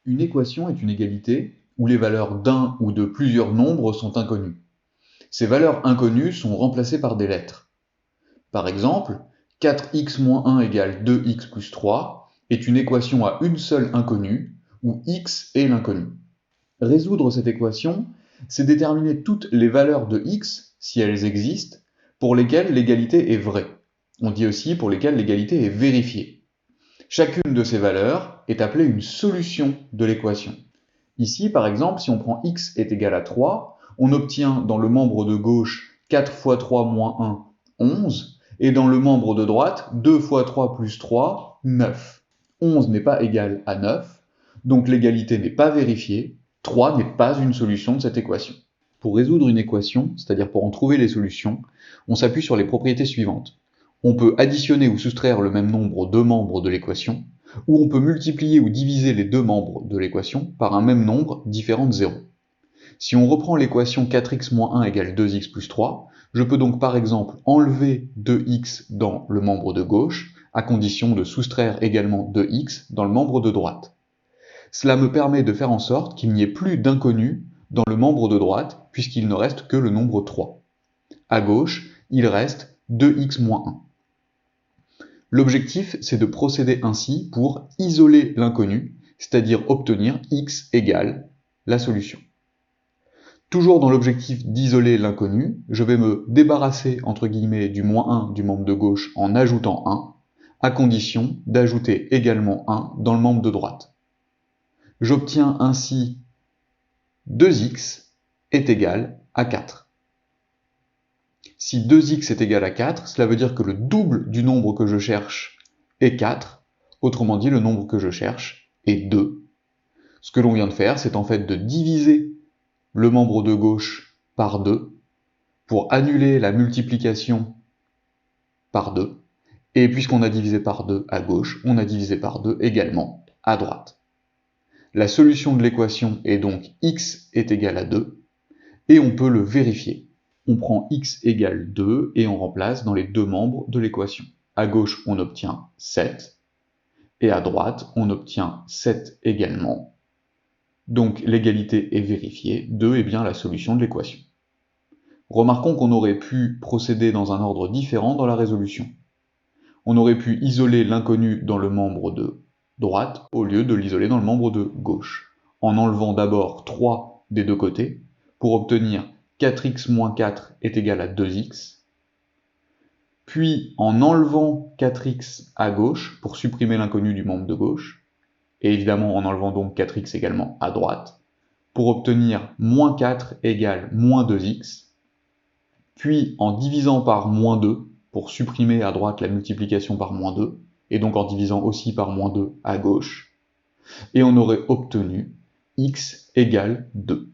Une équation est une égalité où les valeurs d'un ou de plusieurs nombres sont inconnues. Ces valeurs inconnues sont remplacées par des lettres. Par exemple, 4x moins 1 égale 2x plus 3 est une équation à une seule inconnue, où x est l'inconnu. Résoudre cette équation, c'est déterminer toutes les valeurs de x, si elles existent, pour lesquelles l'égalité est vraie. On dit aussi pour lesquelles l'égalité est vérifiée. Chacune de ces valeurs est appelée une solution de l'équation. Ici, par exemple, si on prend x est égal à 3, on obtient dans le membre de gauche 4 fois 3 moins 1, 11, et dans le membre de droite, 2 fois 3 plus 3, 9. 11 n'est pas égal à 9, donc l'égalité n'est pas vérifiée, 3 n'est pas une solution de cette équation. Pour résoudre une équation, c'est-à-dire pour en trouver les solutions, on s'appuie sur les propriétés suivantes. On peut additionner ou soustraire le même nombre aux deux membres de l'équation, ou on peut multiplier ou diviser les deux membres de l'équation par un même nombre différent de 0. Si on reprend l'équation 4x moins 1 égale 2x plus 3, je peux donc par exemple enlever 2x dans le membre de gauche, à condition de soustraire également 2x dans le membre de droite. Cela me permet de faire en sorte qu'il n'y ait plus d'inconnu dans le membre de droite, puisqu'il ne reste que le nombre 3. À gauche, il reste 2x moins 1. L'objectif, c'est de procéder ainsi pour isoler l'inconnu, c'est-à-dire obtenir x égale la solution. Toujours dans l'objectif d'isoler l'inconnu, je vais me débarrasser entre guillemets du moins 1 du membre de gauche en ajoutant 1, à condition d'ajouter également 1 dans le membre de droite. J'obtiens ainsi 2x est égal à 4. Si 2x est égal à 4, cela veut dire que le double du nombre que je cherche est 4, autrement dit le nombre que je cherche est 2. Ce que l'on vient de faire, c'est en fait de diviser le membre de gauche par 2 pour annuler la multiplication par 2, et puisqu'on a divisé par 2 à gauche, on a divisé par 2 également à droite. La solution de l'équation est donc x est égal à 2, et on peut le vérifier. On prend x égale 2 et on remplace dans les deux membres de l'équation. À gauche, on obtient 7, et à droite, on obtient 7 également. Donc l'égalité est vérifiée, 2 est bien la solution de l'équation. Remarquons qu'on aurait pu procéder dans un ordre différent dans la résolution. On aurait pu isoler l'inconnu dans le membre de droite au lieu de l'isoler dans le membre de gauche, en enlevant d'abord 3 des deux côtés, pour obtenir 4x moins 4 est égal à 2x, puis en enlevant 4x à gauche pour supprimer l'inconnu du membre de gauche, et évidemment en enlevant donc 4x également à droite, pour obtenir moins 4 égale moins 2x, puis en divisant par moins 2 pour supprimer à droite la multiplication par moins 2, et donc en divisant aussi par moins 2 à gauche, et on aurait obtenu x égale 2.